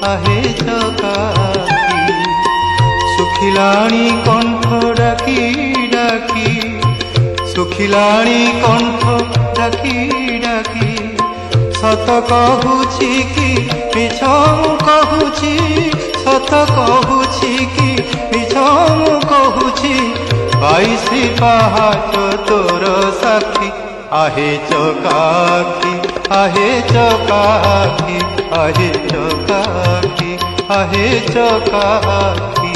आहे चकाकी सुखिलाणी कंठ डाकी डाकी सुखिलाणी कंठ डाकी डाकी सत कहूछि कि मिछ कहूछि सत कहूछि कि मिछ कहूछि 22 पहाच तोर साक्षी आहे चकाकी आहे चकाकी आहे चकाकी आहे चकाकी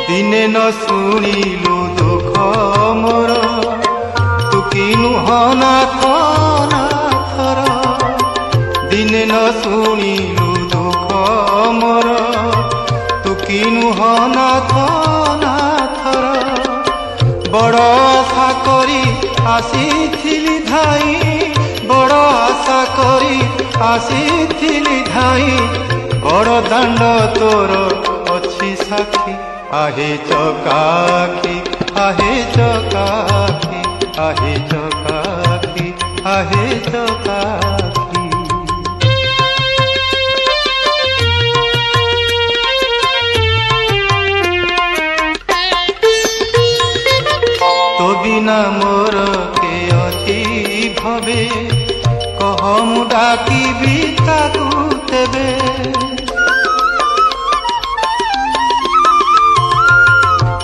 दिने न शुणिलु दुख मोर तू किनु नाथ नाथर दिने न शुणिलु दुख मोर तू किनु नाथ नाथर बड़ आशा करी आसीथिली धाई बड़ आशा करी आसीथिली धाई बड़ दांड तोर अच्छी साक्षी आहे चकाकी आहे चकाकी आहे चकाकी आहे चकाकी तो बिना मोर के अच्छी भवे कह मु डाकिबी ताकू तेबे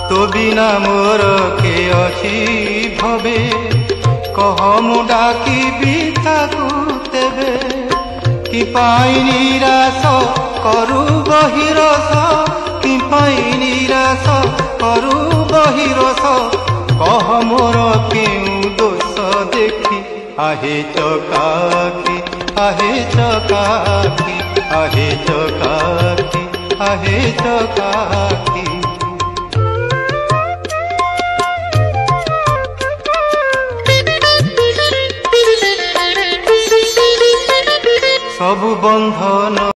तो बिना मोर के अच्छी भवे कह मु डाकिबी ताकू तेबे कि पाई निराश करू बहिरस कि पाई निराश करू बहिरस कह मोर केउ दोष देखी आहे चकाकी आहे चकाकी आहे चकाकी आहे चकाकी सबु बंधन